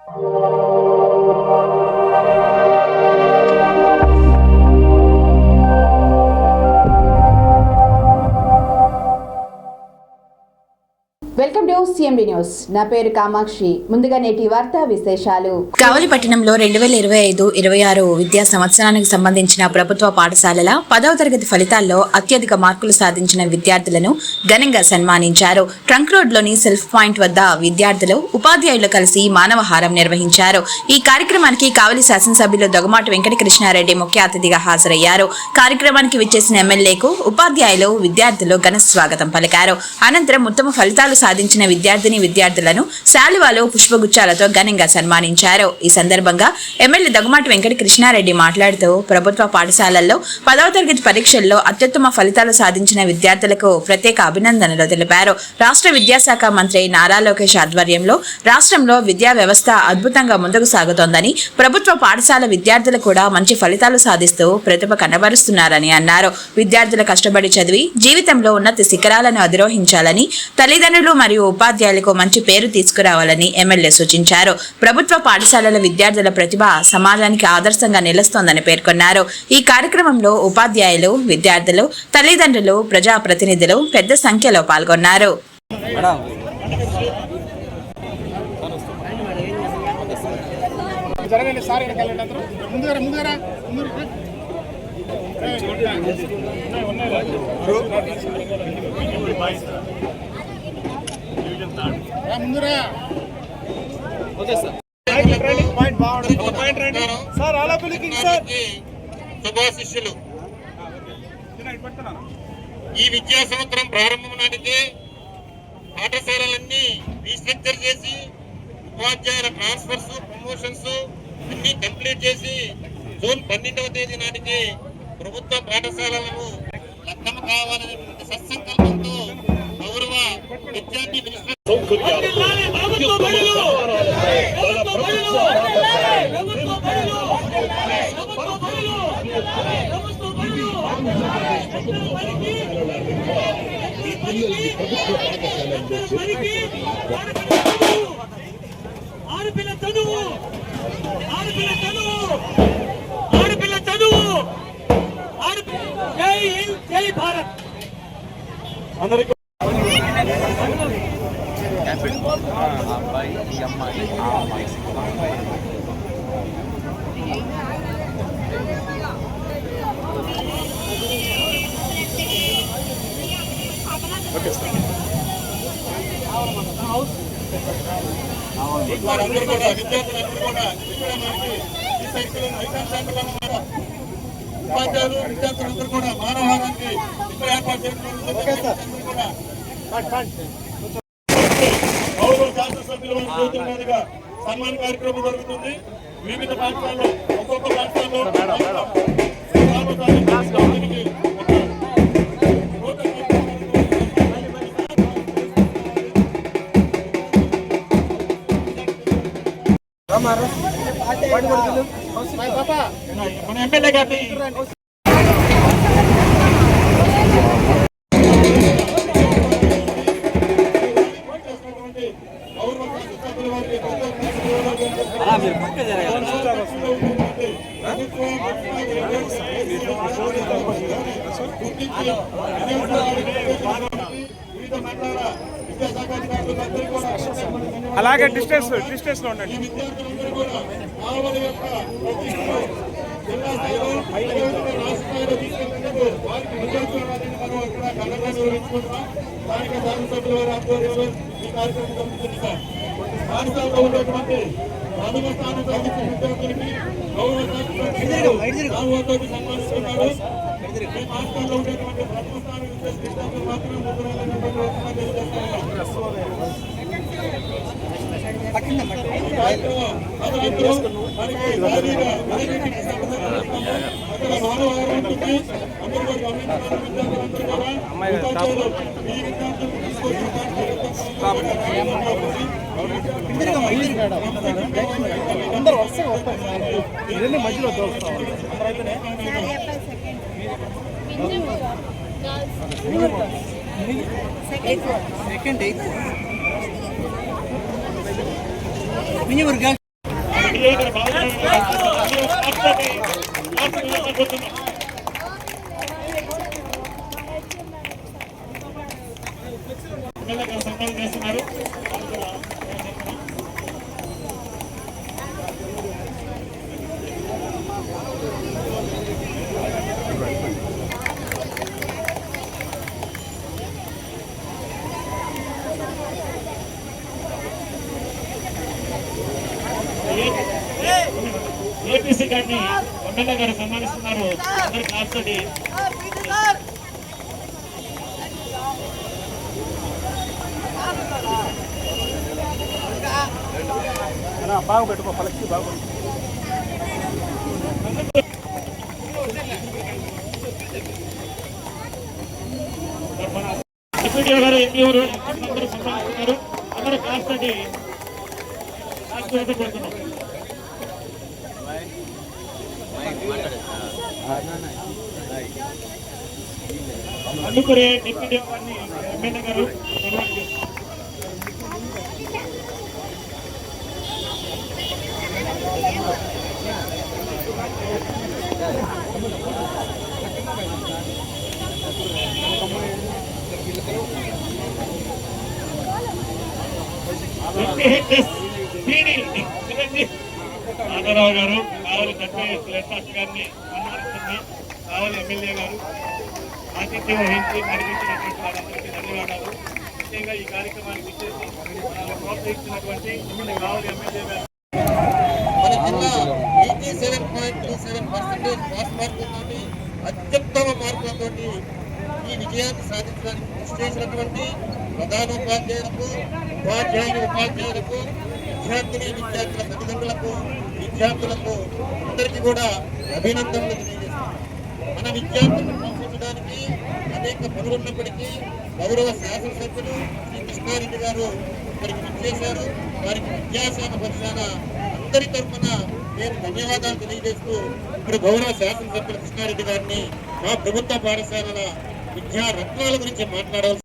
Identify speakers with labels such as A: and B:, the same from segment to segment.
A: Welcome to CMD news. నా పేరు కామాక్షి. ముందుగా నేటి వార్తా విశేషాలు.
B: కావలిపట్టణంలో 2025-26 విద్యా సంవత్సరానికి సంబంధించిన ప్రభుత్వ పాఠశాలల 10వ తరగతి ఫలితాల్లో అత్యధిక మార్కులు సాధించిన విద్యార్థులను ఘనంగా సన్మానించారు. ట్రంక్ రోడ్లోని సెల్ఫ్ పాయింట్ వద్ద విద్యార్థులు ఉపాధ్యాయులు కలిసి మానవహారం నిర్వహించారు. ఈ కార్యక్రమానికి కావలి శాసనసభ్యులు దొగమాటి వెంకటకృష్ణారెడ్డి ముఖ్య అతిథిగా హాజరయ్యారు. కార్యక్రమానికి విచ్చేసిన ఎమ్మెల్యేకు ఉపాధ్యాయులు, విద్యార్థులు ఘన స్వాగతం పలికారు. అనంతరం ఉత్తమ ఫలితాలు సాధించిన విద్యార్థులను శాలువాలు, పుష్పగుచ్చాలతో ఘనంగా సన్మానించారు. ఈ సందర్భంగా ఎమ్మెల్యే దొగమాటి వెంకటకృష్ణారెడ్డి మాట్లాడుతూ ప్రభుత్వ పాఠశాలల్లో 10వ తరగతి పరీక్షల్లో అత్యుత్తమ ఫలితాలు సాధించిన విద్యార్థులకు ప్రత్యేక అభినందనలు తెలిపారు. రాష్ట్ర విద్యాశాఖ మంత్రి నారా లోకేష్ ఆధ్వర్యంలో రాష్ట్రంలో విద్యా వ్యవస్థ అద్భుతంగా ముందుకు సాగుతోందని, ప్రభుత్వ పాఠశాల విద్యార్థులు కూడా మంచి ఫలితాలు సాధిస్తూ ప్రతిభ కనబరుస్తున్నారని అన్నారు. విద్యార్థులు కష్టపడి చదివి జీవితంలో ఉన్నత శిఖరాలను అధిరోహించాలని, తల్లిదండ్రులు మరియు ఉపాధ్యాయులకు మంచి పేరు తీసుకురావాలని ఎమ్మెల్యే సూచించారు. ప్రభుత్వ పాఠశాలల విద్యార్థుల ప్రతిభ సమాజానికి ఆదర్శంగా నిలుస్తోందని పేర్కొన్నారు. ఈ కార్యక్రమంలో ఉపాధ్యాయులు, విద్యార్థులు, తల్లిదండ్రులు, ప్రజాప్రతినిధులు పెద్ద సంఖ్యలో పాల్గొన్నారు.
C: శుభాశిష్యులు. ఈ విద్యా సంవత్సరం ప్రారంభం నాటికే పాఠశాలలన్నీ రీస్ట్రక్చర్ చేసి ఉపాధ్యాయుల ట్రాన్స్ఫర్స్, ప్రమోషన్స్ అన్ని కంప్లీట్ చేసి జూన్ 12వ తేదీ నాటికి ప్రభుత్వ పాఠశాలలను లగ్నం కావాలనే సత్సంకల్పంతో గౌరవ విద్యార్థి మినిస్టర్
D: ఆడపిల్ల చదువు, ఆడపిల్ల చదువు, జై హింద్, జై భారత్. అందరికీ
C: వారందరూ కూడా విద్యార్థులందరూ కూడా ఇక్కడ మనకి ఈ సైకిల్ ఉపాధ్యాయులు, విద్యార్థులందరూ కూడా మానవహారానికి ఇక్కడ ఏర్పాటు చేస్తున్నారు. గౌరవ శాసనసభ్యుల చేతుల మీదుగా సన్మాన కార్యక్రమం జరుగుతుంది. వివిధ పాఠశాలలో ఒక్కొక్క పాఠశాలలో మన ఎమ్మెల్యే గారిని
E: అలాగే డిస్టెన్స్ లో ఉండండి.
C: పాఠశాలలో ఉండేటువంటి ప్రథమ స్థానం సాధించిన విద్యార్థులకి గౌరవ సన్మానిస్తున్నారు. ఈ పాఠశాలలో ఉండేటువంటి ప్రథమ స్థానం విద్యార్థులు మాత్రమే
E: మధ్యలో సెకండ్
C: వీడియో ఇక్కడ బాగా సంపాదన చేస్తున్నారు. ఏపీసీ గారిని ఎమ్మెల్యే గారు సన్మానిస్తున్నారు. అందరు క్లాస్ తోటి
E: బాగా పెట్టుకో పలకి బాగా
C: డిప్యూటీ గారు ఎంపీఆర్ అందరూ సన్మానిస్తున్నారు. అందరూ క్లాస్ తోటి కోరుతున్నాం. అందుకునే డిప్యూటీ గారిని ఎమ్మెల్యే గారు రాఘరావు గారు కావాలి లెఫ్ట్ గారిని సన్మానిస్తున్న కావాలి ఎమ్మెల్యే గారు ఆతిథ్యం వహించి నడిపించినటువంటి వారందరికీ ధన్యవాదాలు. ముఖ్యంగా ఈ కార్యక్రమానికి ఇచ్చేసి ప్రోత్సహించినటువంటి కావాలి ఎమ్మెల్యే గారు.
F: మన జిల్లా 87.27% పాస్ మార్కులతోటి అత్యుత్తమ మార్కులతోటి ఈ విజయాన్ని సాధించడానికి కృషి చేసినటువంటి ప్రధానోపాధ్యాయులకు, ఉపాధ్యాయులకు, విద్యార్థుల తల్లిదండ్రులకు, విద్యార్థులకు అందరికీ కూడా అభినందనలు తెలియజేస్తున్నాం. మన విద్యార్థులను ప్రోత్సహించడానికి అనేక పనులున్నప్పటికీ గౌరవ శాసనసభ్యులు శ్రీ కృష్ణారెడ్డి గారు ఇక్కడికి విచ్చేశారు. వారికి విద్యాశాఖ పక్షాన అందరి తరఫున నేను ధన్యవాదాలు తెలియజేస్తూ ఇప్పుడు గౌరవ శాసనసభ్యులు కృష్ణారెడ్డి గారిని మా ప్రభుత్వ పాఠశాలల విద్యా రత్నాల గురించి మాట్లాడాల్సి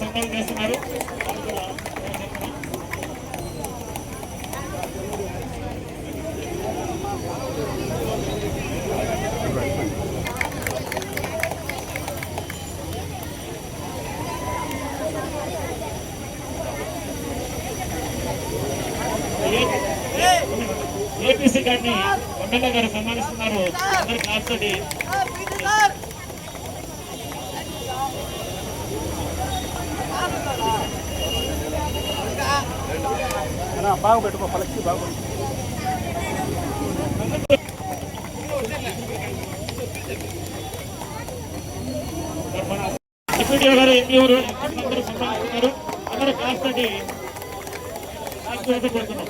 C: సంపాదన చేస్తున్నారు. ఏపీసీ గారిని ఎమ్మెల్యే గారు సన్మానిస్తున్నారు. అందరు క్లాస్ తోటి
E: బాగా పెట్టుకో పలకి బాగా
C: డిప్యూటీ గారు ఎంపీఆర్ అందరూ సన్మానిస్తున్నారు. అందరూ క్లాస్ తోటి కోరుతున్నాం.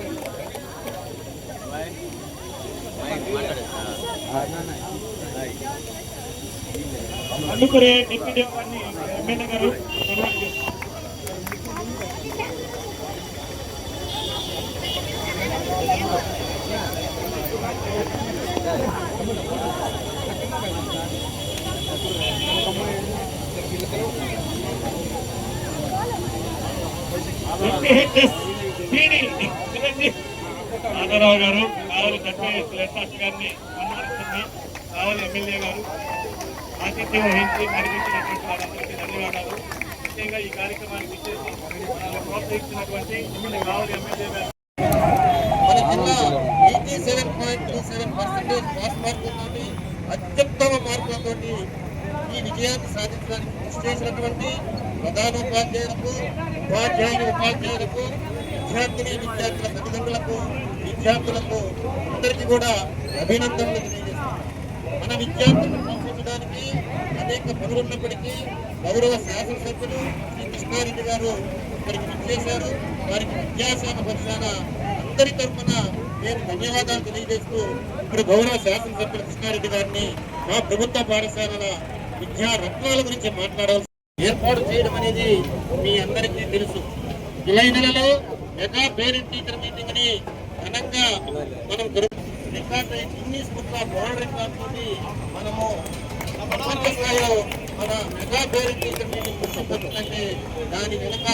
C: అందుకునే డిప్యూటీ గారిని ఎమ్మెల్యే గారు రాఘరావు గారు కావాలి లెఫ్ట్ గారిని సన్మానిస్తున్న కావాలి ఎమ్మెల్యే గారు ఆతిథ్యం వహించి నడిపించినటువంటి వారందరికీ ధన్యవాదాలు. ముఖ్యంగా ఈ కార్యక్రమానికి ఇచ్చేసి ప్రోత్సహించినటువంటి కావాలి ఎమ్మెల్యే గారు.
F: మన జిల్లా 87.27% పాస్ మార్కులతోటి అత్యుత్తమ మార్కులతోటి ఈ విజయాన్ని సాధించడానికి కృషి చేసినటువంటి ప్రధానోపాధ్యాయులకు, ఉపాధ్యాయులకు, విద్యార్థుల తల్లిదండ్రులకు, విద్యార్థులకు అందరికీ కూడా అభినందనలు తెలియజేస్తున్నాం. మన విద్యార్థులను ప్రోత్సహించడానికి అనేక పనులున్నప్పటికీ గౌరవ శాసనసభ్యులు శ్రీ కృష్ణారెడ్డి గారు ఇక్కడికి విచ్చేశారు. వారికి విద్యాశాఖ పక్షాన అందరి తరఫున నేను ధన్యవాదాలు తెలియజేస్తూ ఇప్పుడు గౌరవ శాసనసభ్యులు కృష్ణారెడ్డి గారిని మా ప్రభుత్వ పాఠశాలల విద్యా రత్నాల గురించి మాట్లాడాల్సి ఏర్పాటు చేయడం అనేది మీ అందరికీ తెలుసు. జూలై నెలలో మెగా పేరెంట్ టీచర్ మీటింగ్ ని ఘనంగా మనం record Guinness book of world record తోటి మనము ప్రపంచ స్థాయిలో మన మెగా పేరెంట్ టీచర్ మీటింగ్ గుర్తింపొచ్చిందంటే దాని వెనుక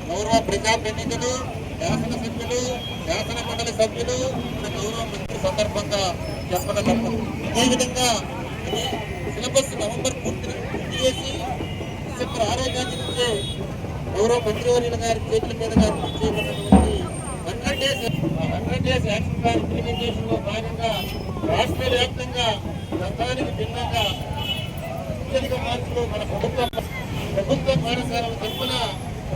F: గౌరవ ప్రజాప్రతినిధులు, శాసనసభ్యులు, శాసన మండలి సభ్యులు, మన గౌరవ మంత్రి సందర్భంగా చెప్పడం తప్పదు. అదేవిధంగా సిలబస్ నవంబర్ పూర్తి చేసి డిసెంబర్ 6వ తేదీ నుంచే గౌరవ మంత్రివర్యుల గారి చేతుల మీదుగా చేయబడినటువంటి 100 డేస్ యాక్షన్ ప్లాన్ ఇంప్లిమెంటేషన్ లో భాగంగా రాష్ట్ర వ్యాప్తంగా గతానికి భిన్నంగా అత్యధిక మార్కులు మన ప్రభుత్వ పాఠశాలల తరఫున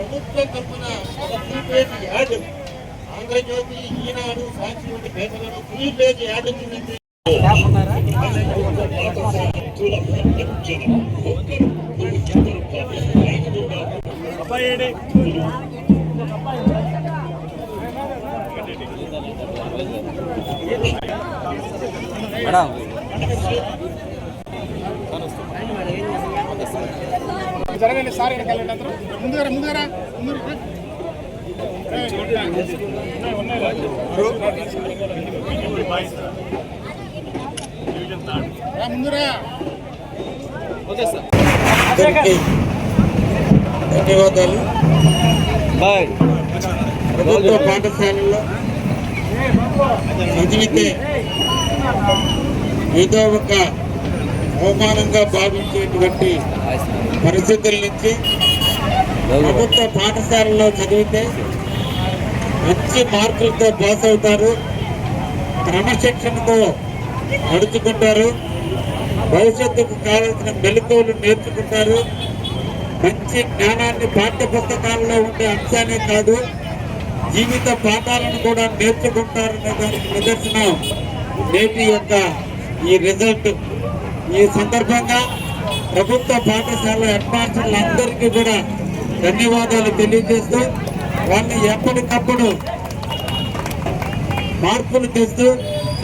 F: ఒక 3 పేజీ యాడ్ ఆంధ్రజ్యోతి, ఈనాడు, సాక్షి వంటి పేపర్లను 3 పేజీ యాడ్ వచ్చిందంటే
E: జరగండి సార్, వెనకాలండి అందరూ ముందుగా ముందురా.
F: ధన్యవాదాలు. ప్రభుత్వ పాఠశాలల్లో చదివితే ఏదో ఒక అవమానంగా భావించేటువంటి పరిస్థితుల నుంచి ప్రభుత్వ పాఠశాలలో చదివితే మంచి మార్కులతో పాస్ అవుతారు, క్రమశిక్షణతో నడుచుకుంటారు, భవిష్యత్తుకు కావాల్సిన మెలకువలు నేర్చుకుంటారు, మంచి జ్ఞానాన్ని పాఠ్య పుస్తకాల్లో ఉండే అంశాలే కాదు జీవిత పాఠాలను కూడా నేర్చుకుంటారనే దానికి నిదర్శనం నేటి యొక్క ఈ రిజల్ట్. ఈ సందర్భంగా ప్రభుత్వ పాఠశాల హెడ్ మాస్టర్లందరికీ కూడా ధన్యవాదాలు తెలియజేస్తూ వాళ్ళని ఎప్పటికప్పుడు మార్పులు తెస్తూ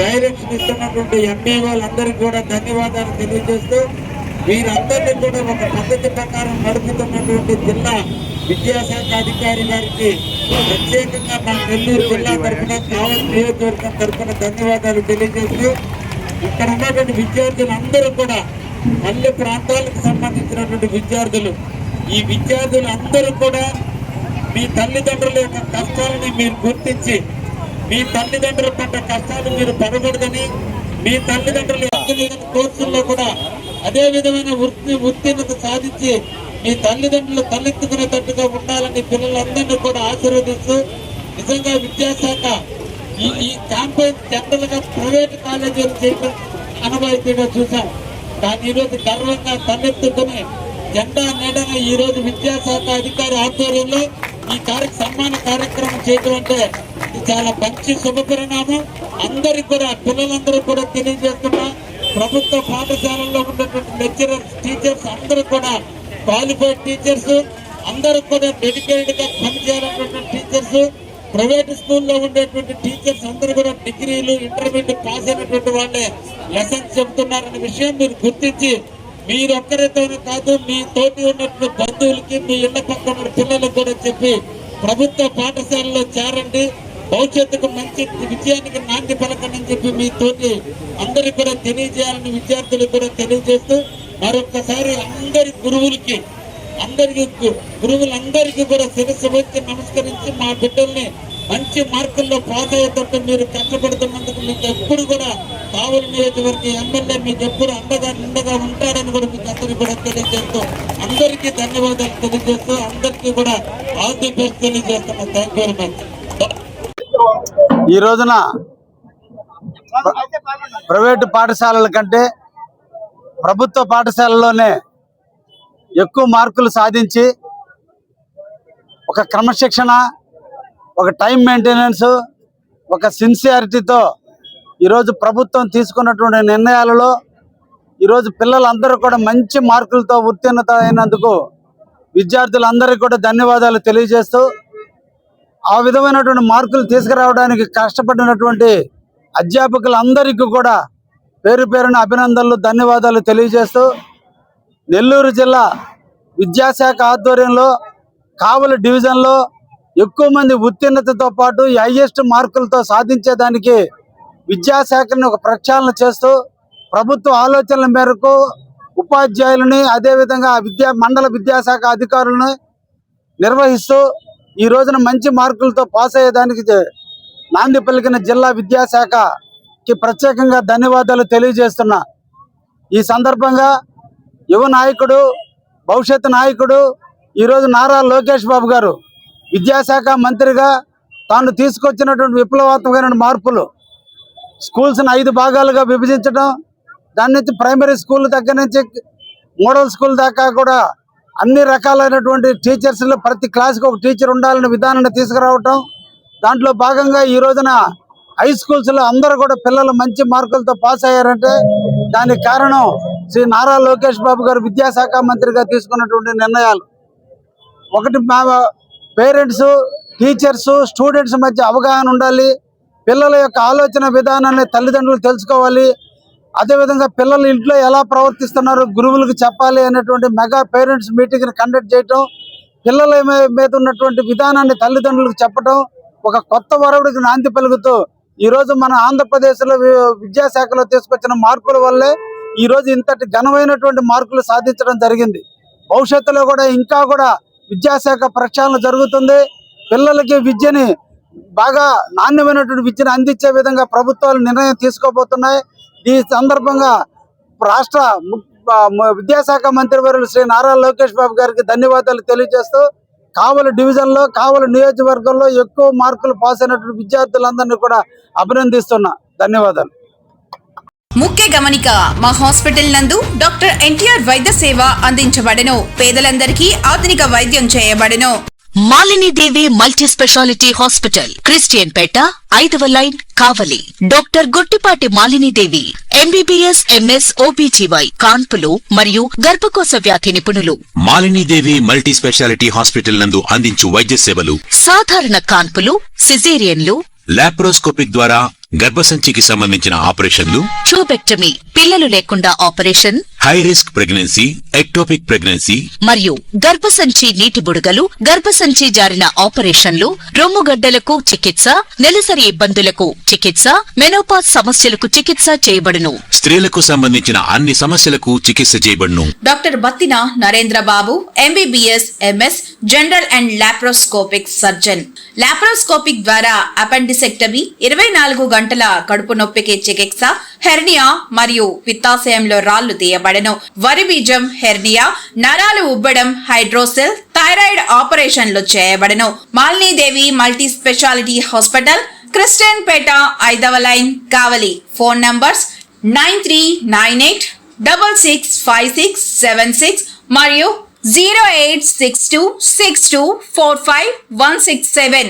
F: డైరెక్షన్ ఇస్తున్నటువంటి ఎంపీ వాళ్ళందరికీ కూడా ధన్యవాదాలు తెలియజేస్తూ వీరందరినీ కూడా ఒక పద్ధతి ప్రకారం నడుపుతున్నటువంటి జిల్లా విద్యాశాఖ అధికారి గారికి ప్రత్యేకంగా మా నెల్లూరు జిల్లా తరఫున, కావలి నియోజకవర్గం తరఫున ధన్యవాదాలు తెలియజేస్తూ ఇక్కడ ఉన్నటువంటి విద్యార్థులందరూ కూడా పల్లె ప్రాంతాలకు సంబంధించినటువంటి విద్యార్థులు, ఈ విద్యార్థులందరూ కూడా మీ తల్లిదండ్రుల యొక్క కష్టాలని మీరు గుర్తించి మీ తల్లిదండ్రుల పడ్డ కష్టాలు మీరు పడకూడదని, మీ తల్లిదండ్రులు కోర్సుల్లో కూడా అదే విధమైన ఉత్తీర్ణత సాధించి మీ తల్లిదండ్రులు తలెత్తుకునేటట్టుగా ఉండాలని పిల్లలందరినీ కూడా ఆశీర్వదిస్తూ నిజంగా విద్యాశాఖ ఈ క్యాంపెయిన్ జనరల్ గా ప్రైవేట్ కాలేజీలు చేయడం అనుభవిగా చూసాం. కానీ ఈరోజు గర్వంగా తలెత్తుకుని జెండా నీడగా ఈ రోజు విద్యాశాఖ అధికారి ఆధ్వర్యంలో ఈ సన్మాన కార్యక్రమం చేయడం అంటే చాలా మంచి శుభపరిణామం. అందరికి కూడా పిల్లలందరూ కూడా తెలియజేస్తున్నా ప్రభుత్వ పాఠశాలల్లో ఉన్నటువంటి లెక్చరర్స్, టీచర్స్ అందరూ కూడా క్వాలిఫైడ్ టీచర్స్, అందరూ కూడా డెడికేటెడ్ గా పనిచేయాలన్నటువంటి టీచర్స్, ప్రైవేట్ స్కూల్లో ఉండేటువంటి టీచర్స్ అందరూ కూడా డిగ్రీలు, ఇంటర్మీడియట్ పాస్ అయినటువంటి వాళ్ళే లెసన్స్ చెబుతున్నారనే విషయం మీరు గుర్తించి మీరొక్కరితోనే కాదు మీ తోటి ఉన్నటువంటి బంధువులకి, మీ ఇళ్ల పక్కన ఉన్న పిల్లలకు కూడా చెప్పి ప్రభుత్వ పాఠశాలలో చేరండి, భవిష్యత్తుకు మంచి విజయానికి నాంది పలకండి అని చెప్పి మీ తోటి అందరికి కూడా తెలియజేయాలని విద్యార్థులకు కూడా తెలియజేస్తూ మరొక్కసారి గురువులందరికీ కూడా శిరస్సు వచ్చి నమస్కరించి మా బిడ్డల్ని మంచి మార్కుల్లో పాస్ అయ్యేటట్టు మీరు కష్టపడుతున్నందుకు మీకు ఎప్పుడు కూడా కావలి నియోజకవర్గ ఎమ్మెల్యే మీకు ఎప్పుడు నిండగా ఉంటారని కూడా మీకు అందరికీ కూడా తెలియజేస్తూ అందరికీ ధన్యవాదాలు తెలియజేస్తూ అందరికీ కూడా ఆల్ ది బెస్ట్ తెలియజేస్తున్నాం. Thank you very much.
G: ఈ రోజున ప్రైవేటు పాఠశాలల కంటే ప్రభుత్వ పాఠశాలలోనే ఎక్కువ మార్కులు సాధించి ఒక క్రమశిక్షణ, ఒక టైం మెయింటెనెన్స్, ఒక సిన్సియారిటీతో ఈరోజు ప్రభుత్వం తీసుకున్నటువంటి నిర్ణయాలలో ఈరోజు పిల్లలందరూ కూడా మంచి మార్కులతో ఉత్తీర్ణత అయినందుకు విద్యార్థులందరికీ కూడా ధన్యవాదాలు తెలియజేస్తూ ఆ విధమైనటువంటి మార్కులు తీసుకురావడానికి కష్టపడినటువంటి అధ్యాపకులందరికీ కూడా పేరు పేరున అభినందనలు, ధన్యవాదాలు తెలియజేస్తూ నెల్లూరు జిల్లా విద్యాశాఖ ఆధ్వర్యంలో కావలి డివిజన్లో ఎక్కువ మంది ఉత్తీర్ణతతో పాటు హైయెస్ట్ మార్కులతో సాధించేదానికి విద్యాశాఖని ఒక ప్రక్షాళన చేస్తూ ప్రభుత్వ ఆలోచనల మేరకు ఉపాధ్యాయులని అదేవిధంగా మండల విద్యాశాఖ అధికారులను నిర్వహిస్తూ ఈ రోజున మంచి మార్కులతో పాస్ అయ్యేదానికి నాంది పలికిన జిల్లా విద్యాశాఖకి ప్రత్యేకంగా ధన్యవాదాలు తెలియజేస్తున్నా. ఈ సందర్భంగా యువ నాయకుడు, భవిష్యత్తు నాయకుడు ఈరోజు నారా లోకేష్ బాబు గారు విద్యాశాఖ మంత్రిగా తాను తీసుకొచ్చినటువంటి విప్లవాత్మకమైన మార్పులు, స్కూల్స్ని 5 భాగాలుగా విభజించడం, దాని నుంచి ప్రైమరీ స్కూల్ దగ్గర నుంచి మోడల్ స్కూల్ దాకా కూడా అన్ని రకాలైనటువంటి టీచర్స్లో ప్రతి క్లాస్కి ఒక టీచర్ ఉండాలనే విధానాన్ని తీసుకురావటం, దాంట్లో భాగంగా ఈ రోజున హై స్కూల్స్లో అందరూ కూడా పిల్లలు మంచి మార్కులతో పాస్ అయ్యారంటే దానికి కారణం శ్రీ నారా లోకేష్ బాబు గారు విద్యాశాఖ మంత్రిగా తీసుకున్నటువంటి నిర్ణయాలు. ఒకటి, పేరెంట్స్, టీచర్స్, స్టూడెంట్స్ మధ్య అవగాహన ఉండాలి. పిల్లల యొక్క ఆలోచన విధానాన్ని తల్లిదండ్రులు తెలుసుకోవాలి. అదేవిధంగా పిల్లలు ఇంట్లో ఎలా ప్రవర్తిస్తున్నారు గురువులకు చెప్పాలి అనేటువంటి మెగా పేరెంట్స్ మీటింగ్ని కండక్ట్ చేయటం, పిల్లల మీద ఉన్నటువంటి విధానాన్ని తల్లిదండ్రులకు చెప్పటం, ఒక కొత్త వరవడికి నాంది పలుకుతూ ఈరోజు మన ఆంధ్రప్రదేశ్లో విద్యాశాఖలో తీసుకొచ్చిన మార్పుల వల్లే ఈరోజు ఇంతటి ఘనమైనటువంటి మార్కులు సాధించడం జరిగింది. భవిష్యత్తులో కూడా ఇంకా కూడా విద్యాశాఖ ప్రక్షాళన జరుగుతుంది. పిల్లలకి విద్యని బాగా నాణ్యమైనటువంటి విద్యను అందించే విధంగా ప్రభుత్వాలు నిర్ణయం తీసుకోబోతున్నాయి. ఈ సందర్భంగా రాష్ట్ర విద్యాశాఖ మంత్రివర్యులు శ్రీ నారా లోకేష్ బాబు గారికి ధన్యవాదాలు తెలియజేస్తూ కావలి డివిజన్లో, కావలి నియోజకవర్గంలో ఎక్కువ మార్కులు పాస్ అయినటువంటి విద్యార్థులందరినీ కూడా అభినందిస్తున్నా. ధన్యవాదాలు.
B: ముఖ్య గమనిక, మా హాస్పిటల్ నందు డాక్టర్ ఎన్టీఆర్ వైద్య సేవ అందించబడెను. పేదలందరికీ ఆధునిక వైద్యం చేయబడెను.
H: Malinidevi multi speciality hospital, Christian Peta, 5వ line, Kavali. Doctor Guttipati Malinidevi MBBS, MS, OBGY, కాన్పులు మరియు గర్భకోశ వ్యాధి నిపుణులు.
I: మాలినీదేవి మల్టీ స్పెషాలిటీ హాస్పిటల్ నందు అందించు వైద్య సేవలు:
H: సాధారణ కాన్పులు, సిజేరియన్లు,
I: లాప్రోస్కోపిక్ ద్వారా గర్భసంచికి సంబంధించిన ఆపరేషన్లు,
H: ట్యూబెక్టమీ, పిల్లలు లేకుండా operation,
I: high risk pregnancy, ectopic pregnancy
H: మరియు గర్భసంచి నీటి బుడగలు, గర్భసంచి జారిన ఆపరేషన్లు, రొమ్ముగడ్డలకు చికిత్స, నెలసరి ఇబ్బందులకు చికిత్స, మెనోపాజ్ సమస్యలకు చికిత్స చేయబడును.
I: స్త్రీలకు సంబంధించిన అన్ని సమస్యలకు చికిత్స చేయబడును.
B: Doctor Battina Narendra Babu MBBS, MS, general and laparoscopic surgeon. Laparoscopic ద్వారా అపెండిసెక్టమీ, 24 గంటల కడుపు నొప్పికి చికిత్స, హెర్నియా మరియు పిత్తాశయంలో రాళ్లు తీయబడెను. వరి బీజం, హెర్నియా, నరాలు ఉబ్బడం, హైడ్రోసెల్, థైరాయిడ్ ఆపరేషన్లు చేయబడెను. Malinidevi multi speciality hospital, Christian Peta, 5వ లైన్, కావలి. ఫోన్ నంబర్స్ 9398665676 మరియు 08626245167.